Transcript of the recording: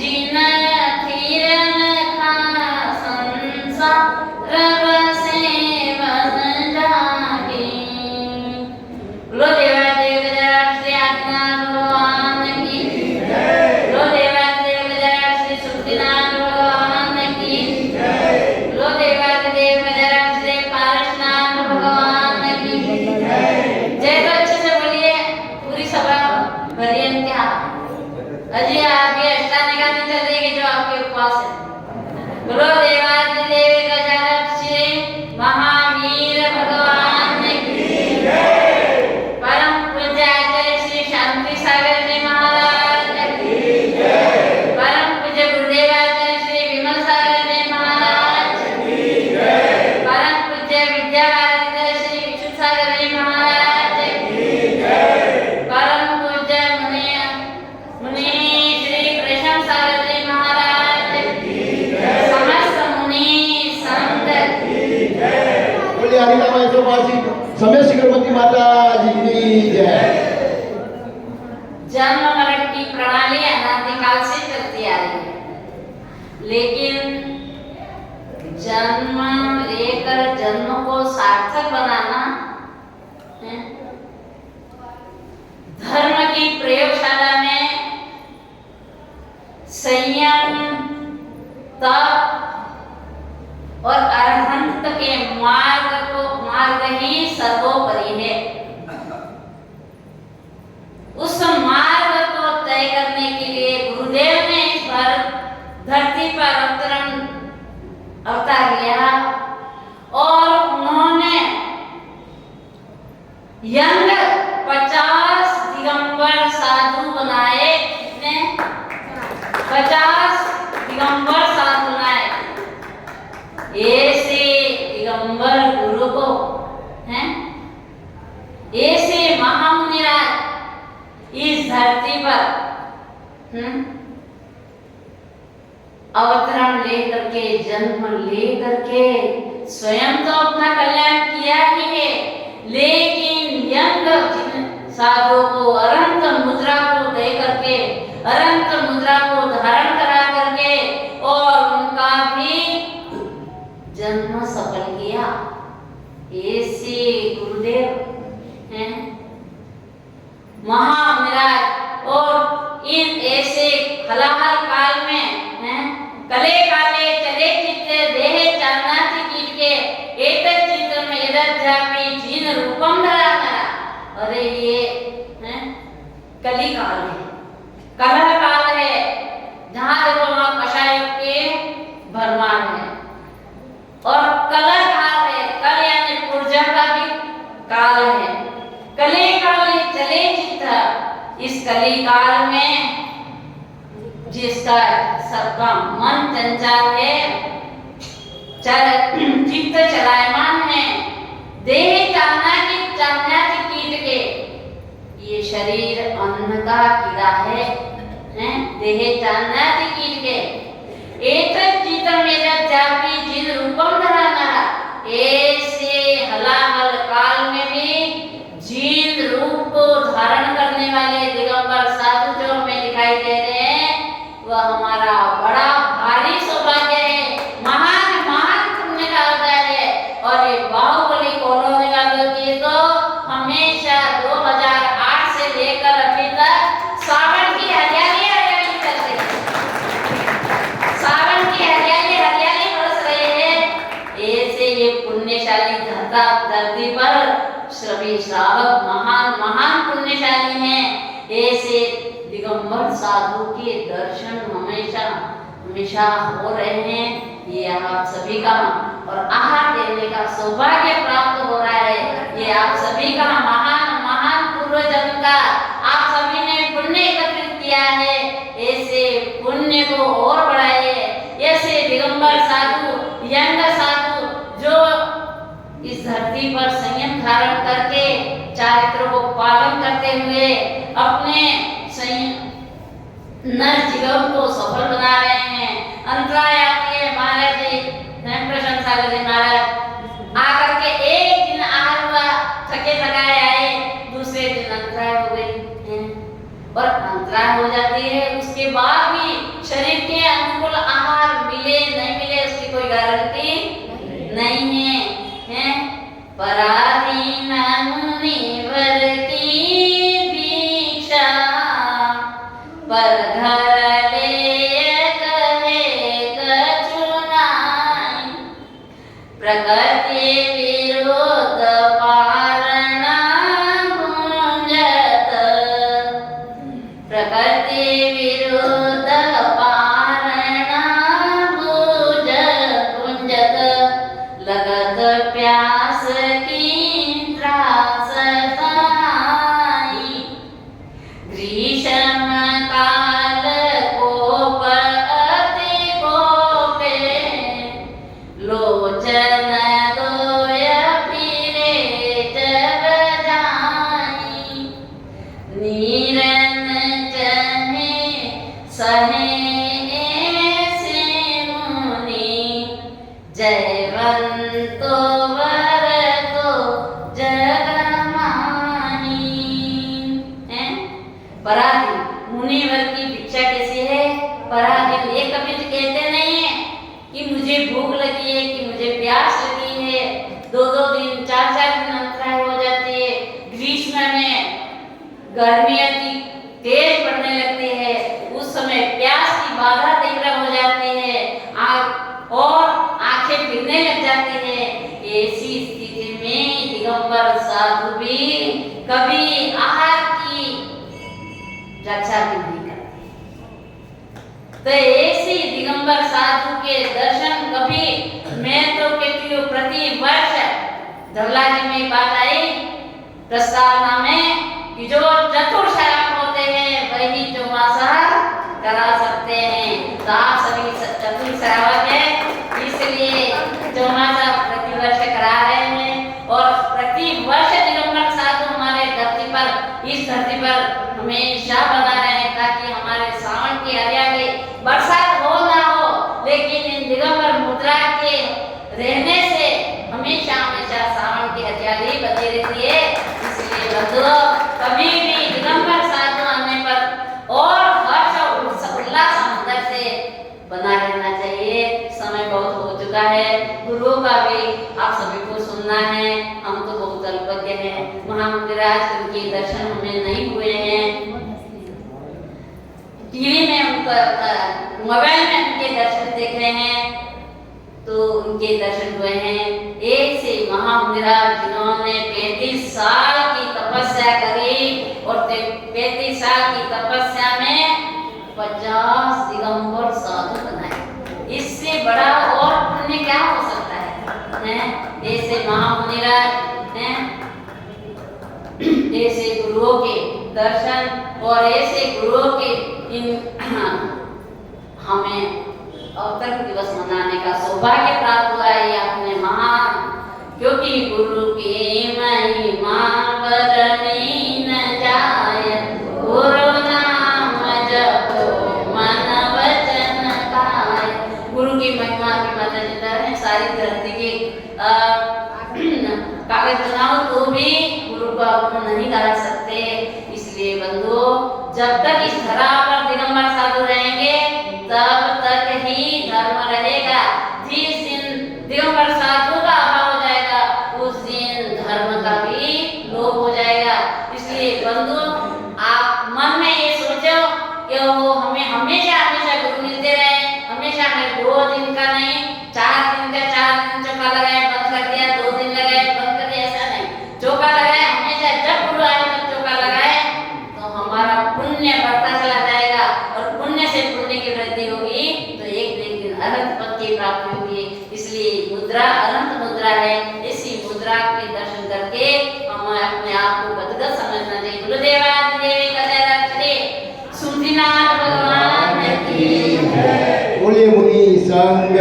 जिन थिरन खा संसार बसे बन जागे। लो देवादेव गजानन श्री आदिनाथ भगवान की जय। लो देवादेव गजानन श्री सुखदीनाथ भगवान की जय। लो देवादेव गजानन श्री पारसनाथ भगवान की जय। जय तो अच्छे से बोलिए, पूरी सभा भरिए क्या अजी आपके अष्टांगिका नहीं चल रही कि जो आपके उपवास है। बोलो देवादिदेव गजानन श्री महावीर भगवान की जय। परम पूज्य आचार्य श्री शांति सागर जी महाराज की जय। परम पूज्य गुरुदेव आचार्य श्री विमल सागर जी महाराज की जय। परम पूज्य विद्या भारती श्री विशुद्ध सागर जी महाराज की जय। परम पूज्य मुनि श्री कृष्ण सागर जी महाराज की जय। समस्त मुनि संत की जय। बोलिए हरिनाम ऐसोपासी समय शिखरवती माता जी की जय। जन्म मरण की प्रणाली अनादिकाल से चलती आ रही है, लेकिन जन्म लेकर जन्म को सार्थक बनाना है। धर्म की प्रयोगशाला में संयम, तप और अरहंत के मार्ग ही सर्वोपरि है। उस मार्ग को तय करने के लिए गुरुदेव ने इस बार धरती पर अवतार लिया और उन्होंने यंग 50 दिगंबर साधु बनाए। कितने? 50 दिगंबर साधु बनाए। ऐसे दिगंबर गुरु को हैं, ऐसे महामुनिराज इस धरती पर अवतरण लेकर के, जन्म लेकर के स्वयं तो अपना कल्याण किया ही है, लेकिन यंग साधुओं को अनंत मुद्रा को दे करके, अनंत मुद्रा को धारण करा करके और उनका भी जन्म सफल किया। ऐसे गुरुदेव हैं महामुनिराज। और इन ऐसे हलाहल काल में हैं, कले काले चले चित्ते देहे चांदाति कीट के एतत् चित्र में यदध्यापि जीन रूपम धराना। अरे ये हैं कली काल है, कलह काल है, जहाँ देखो वहाँ कषायों के भरमार है। और कलह काल है, कल यानी ऊर्जा का भी काल है। कले काले चले चित्त, इस कली काल में जिसका सबका मन चंचल है, चित्त चलायमान है, देह चालना की कीट के, ये शरीर अन्न का कीड़ा है, देह चालना की कीट के एतत् चित्त मेरा जापी जिन रूपम धराना। ऐसे हलाहल काल में भी जीन रूप को धारण करने वाले दिगंबर साधु जो हमें दिखाई दे रहे हैं, वह हमारा बड़ा भारी सौभाग्य है, महान महान पुण्य का अवतार है। और ये बाहुबली कॉलोनी वालों की तो हमेशा 2008 से लेकर अभी तक सावन की हरियाली हरियाली चल रही है, सावन की हरियाली हरियाली बरस रही है। ऐसे ये पुण्यशाली धरती पर सभी श्रावक महान महान पुण्यशाली हैं। ऐसे दिगंबर साधु के दर्शन हमेशा हमेशा हो रहे हैं। ये आप सभी का और आहार देने का सौभाग्य प्राप्त हो रहा है। ये आप सभी का महान महान पूर्व जन्म का आप सभी ने पुण्य एकत्रित किया है। ऐसे पुण्य को और बढ़ाए। ऐसे दिगंबर साधु, यंग साधु जो इस धरती पर संयम धारण करके चारित्र को पालन करते हुए अपने नर जीवन को सफल बना रहे हैं। अंतराय आती है, महाराज जी प्रशंसा करें महाराज आकर के एक दिन आहार हुआ, थके थकाए आए, दूसरे दिन अंतराय हो गई और अंतराय हो जाती है। उसके बाद भी शरीर घर ले कहे कछुनाई प्रकृति विरोध पारणा गुंजत प्रकृति विरोध पारणा गुंजत लगत प्यास की त्रास ताई ग्रीष्म काल कोप अति कोपे लोचन दोय फिरे जब जाई नीरन चहे सहे से मुनि जयवंतो वरतो जगमानी पराधीन मुनिवर की भिक्षा कैसी है। पराधीन ये कभी तो कहते नहीं है कि मुझे भूख लगी है कि मुझे प्यास लगी है। दो दो दिन चार चार दिन अंतराय हो जाती है। ग्रीष्म में गर्मी अति तेज पड़ने लगती है, उस समय प्यास की बाधा तीव्र हो जाती है और आंखें फिरने लग जाती है। ऐसी स्थिति में दिगंबर साधु भी कभी आहार की रक्षा भी नहीं करते। तो ऐसी दिगंबर साधु के दर्शन कभी मैं तो कहती हूँ प्रति वर्ष धवला जी में बात आई प्रस्तावना में कि जो चतुर शराब होते हैं वही चौमासा करा सकते हैं। तो आप सभी चतुर शराब है, इसलिए चौमासा प्रति वर्ष करा रहे हैं और प्रति वर्ष दिगंबर साधु हमारे धरती पर इस धरती पर हमेशा बना रहे ताकि हमारे सावन की हरियाली बरसात हो ना हो, लेकिन इन दिगंबर मुद्रा के रहने से हमेशा हमेशा सावन की हरियाली बनी रहती है। इसलिए बंधुओं कभी भी दिगंबर साधु आने पर और हर्ष और उल्लास अंदर से बना रहना चाहिए। समय बहुत हो चुका है, गुरुओं का भी आप सभी को सुनना है। हम तो बहुत अल्पज्ञ हैं, महामंदिराज उनके दर्शन हमें नहीं हुए हैं। टीवी में उनका मोबाइल में उनके दर्शन देख रहे हैं तो उनके दर्शन हुए हैं। एक से महामंदिराज जिन्होंने 35 साल की तपस्या करी और 35 साल की तपस्या में 50 दिगंबर साधु बनाए। इससे बड़ा और पुण्य क्या हो सकता है? ऐसे महामुनिराज ऐसे गुरुओं के दर्शन और ऐसे गुरुओं के हमें अवतरण दिवस मनाने का सौभाग्य प्राप्त हुआ है अपने महान, क्योंकि गुरु की महिमा वर्णनी न जाय गुरु नाम जपो मन वचन गाय। गुरु की महिमा की माता जी है सारी धरती के कागज बनाओ तो भी गुरु को आप नहीं गा सकते। इसलिए बंधुओं जब तक इस धरा पर दिगंबर साधु रहेंगे तब तक ही धर्म रहेगा। जिस दिन दिगंबर साधु का अभाव हो जाएगा उस दिन धर्म का भी लोप हो जाएगा। इसलिए बंधु आप मन में ये सोचो कि वो हमें हमेशा हमेशा गुरु मिलते रहे, हमेशा हमें 2 दिन का नहीं 4 दिन का 4 दिन चौका लगाए बंद कर दिया, 2 दिन लगाए बंद कर दिया, ऐसा नहीं। चौका लगाए हमेशा, जब गुरु आए तब चौका लगाए तो हमारा पुण्य बढ़ता चला जाएगा और पुण्य से पुण्य की वृद्धि होगी तो एक दिन अनंत पद की प्राप्ति होगी। इसलिए मुद्रा अनंत मुद्रा है। इसी मुद्रा के दर्शन करके हमें अपने आप को बदगत समझना चाहिए। गुरुदेवादिदेव कदरक्षे सुमतिनाथ भगवान की बोलिए मुनि संग